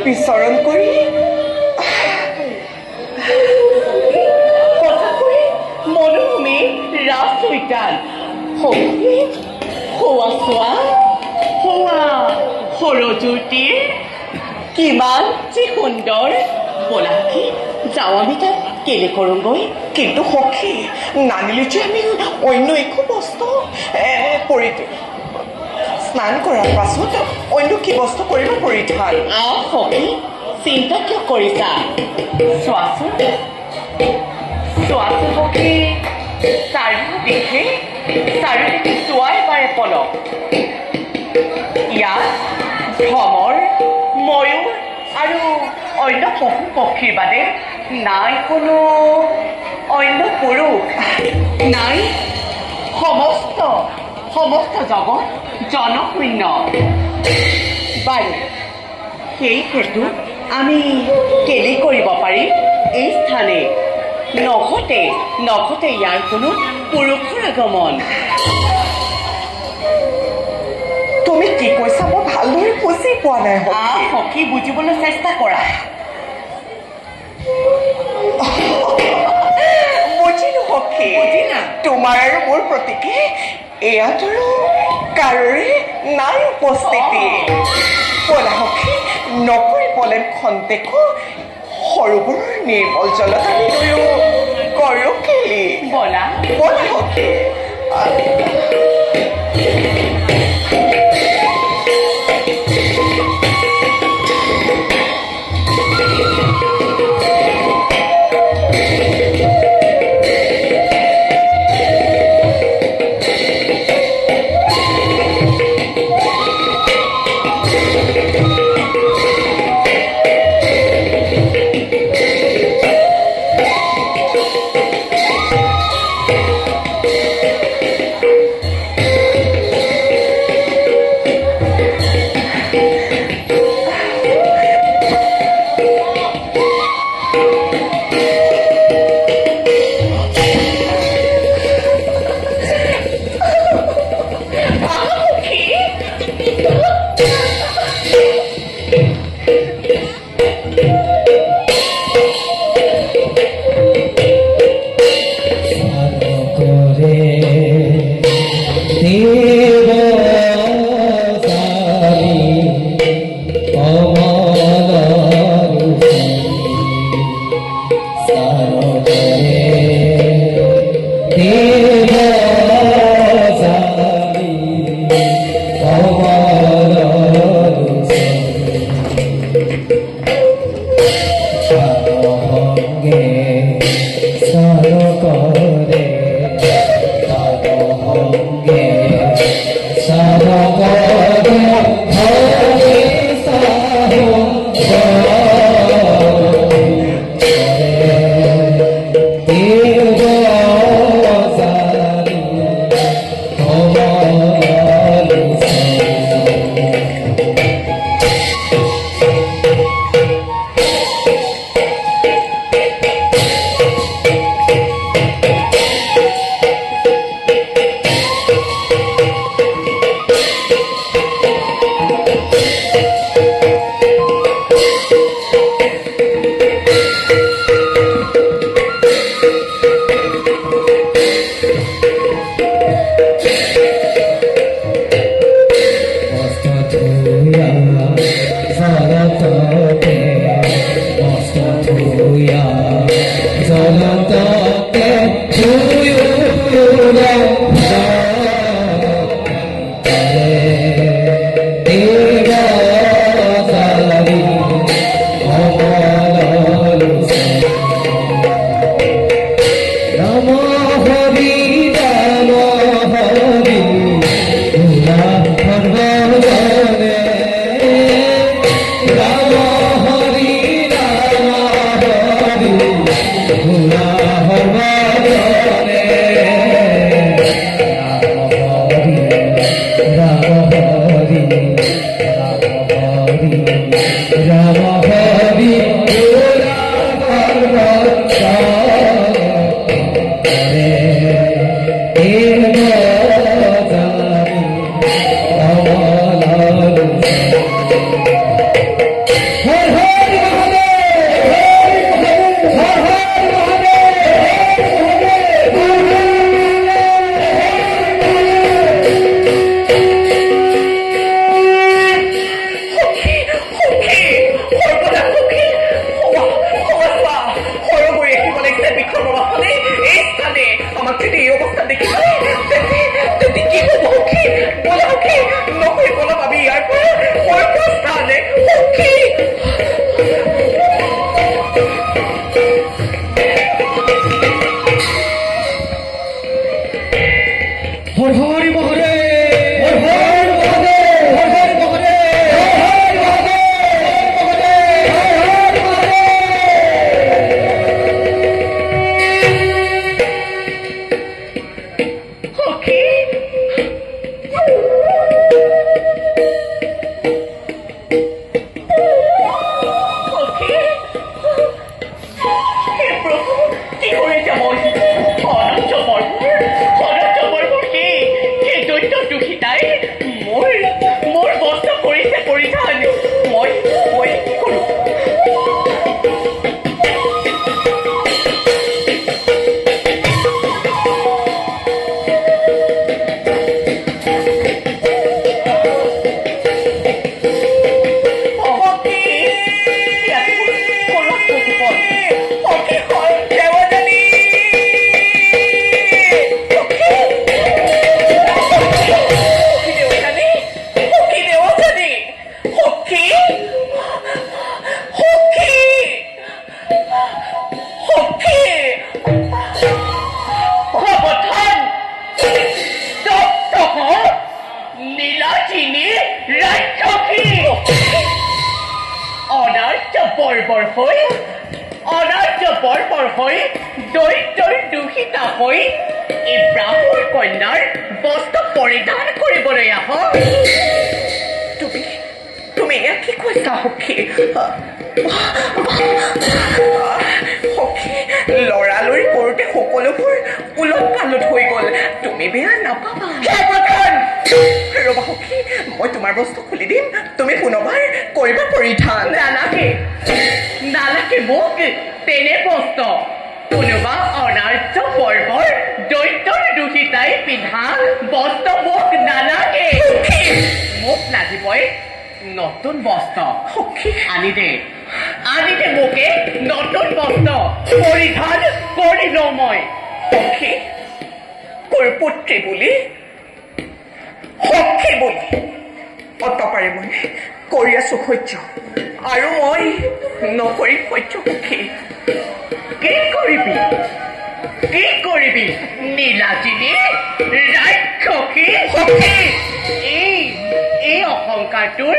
বিচৰণ কৰি মনোভূমি ৰাজ উদ্যান হোৱা চোৱা হোৱা সৰজুতিৰ কিমান যি সুন্দৰ বলাকি যাওঁ আমি তাত কেলে কৰোঁগৈ কিন্তু সখী নানিলে যে আমি অন্য একো বস্তু স্নান কৰাৰ পাছত অন্য কি বস্তু কৰিব পৰিধান সখী চিন্তা কিয় কৰিছা চোৱাচোন সখী চাৰিওদিশে চোৱাই বাৰে পলক ইয়াত ভ্ৰমৰ ময়ূৰ আৰু অন্য পশু পক্ষীৰ বাদে নাই কোনো অন্য পুৰুষ নাই সমস্ত জগত জনশূন্য বাৰু সেই হেতু আমি কেলে কৰিব পাৰিম এই স্থানে নঘটে ইয়াৰ কোনো পুৰুষৰ আগমন তুমি কি কৈছা মই ভালদৰে বুজি পোৱা নাই সখী বুজিবলৈ চেষ্টা কৰা বুজিলো সখী বুজিলা তোমাৰ আৰু মোৰ প্ৰতীকে এয়াত আৰু কাৰোৰে নাই উপস্থিতি বলা সখী নকৰি পলেন খন্তেকো সৰোবৰৰ নিৰ্মল জলত আমি দুয়ো কৰোঁ কেলি বলা সখী Hare বৰ্বৰ হৈ অনাৰ্য বৰ্বৰ হৈ দৰিদ্ৰৰ দুখিতা হৈ এই ব্ৰাহ্মণ কন্যাৰ বস্ত্ৰ পৰিধান কৰিবলৈ আহ তুমি এয়া কি কৈছা সখী সখী লৰালৰি কৰোঁতে সকলোবোৰ উলট পালট হৈ গ'ল তুমি বেয়া নাপাবা ৰবা সখী মই তোমাৰ বস্তু খুলি দিম তুমি পুনৰবাৰ কৰিবা পৰিধান নালাগে মোক তেনে বস্ত্ৰ কোনোবা অনাৰ্য বৰ্বৰ দৈত্যৰ দুখিতাই পিন্ধা বস্ত্ৰ মোক নালাগে মোক লাগিবই নতুন বস্ত্ৰ আনি দে মোকে নতুন বস্ত্ৰ পৰিধান কৰি লওঁ মই সখী তোৰ পুত্ৰী বুলি সখী বুলি অতপাৰে মই কৰি আছো সহ্য আৰু মই নকৰি সহ্য সখী কি কৰিবি নীলাজিনী ৰাক্ষসী সখী এই অহংকাৰটোৰ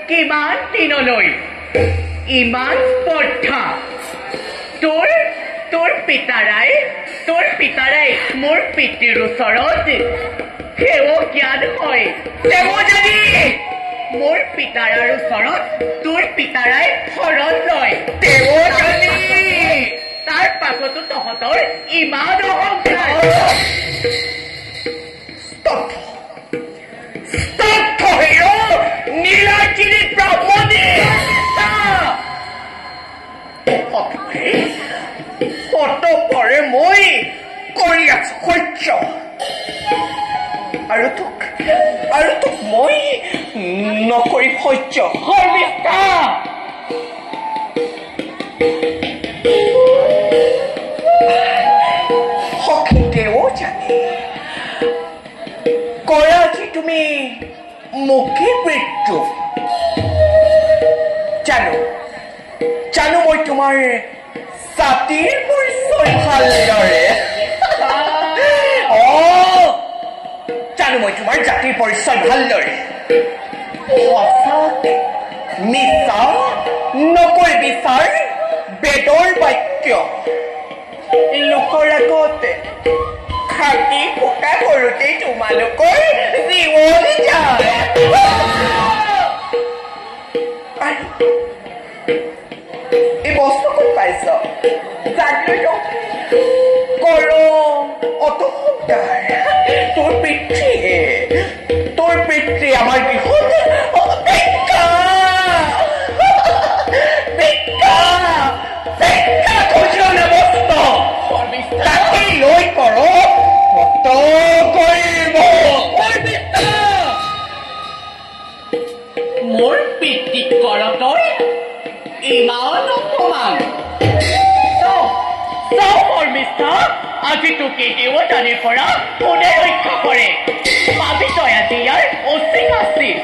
কিমান দিনলৈ ইমান স্পৰ্ধা তোৰ পিতাৰাই মোৰ পিতৃৰ ওচৰত সেৱজ্ঞান হয় দেৱযানী মোৰ পিতাৰাৰ ওচৰত তোৰ পিতাৰাই শৰণ লয় দেৱযানী তাৰ পাছতো তহঁতৰ ইমান অহংকাৰ নীলাজিনী ব্ৰাহ্মণী অতপৰে মই কৰি আছো সহ্য আৰু তোক মই নকৰি সহ্য শৰ্মিষ্ঠা সখী দেৱযানী কৰা যি তুমি মুখে মৃত্যু জানো মই তোমাৰ জাতিৰ পৰিচয় ভালদৰে জানো মই তোমাৰ জাতিৰ পৰিচয় ভালদৰে সঁচাকে মিছা নকৈ বিচাৰ বেদৰ বাক্য লোকৰ আগতে খাটি ফুটা কৰোঁতেই তোমালোকৰ জীৱন যায় এই বস্তু ক'ত পাইছ জানিল কৰ অতংকাৰ তোৰ পিতৃ আমাৰ গৃহত তাকে লৈ কৰ মোৰ পিতৃক কৰ তই ইমান অপমান শৰ্মিষ্ঠা আজি তোকে দেৱযানীৰ পৰা কোনে ৰক্ষা কৰে পাবি তই আজি ইয়াৰ অচিন আছিল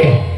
কে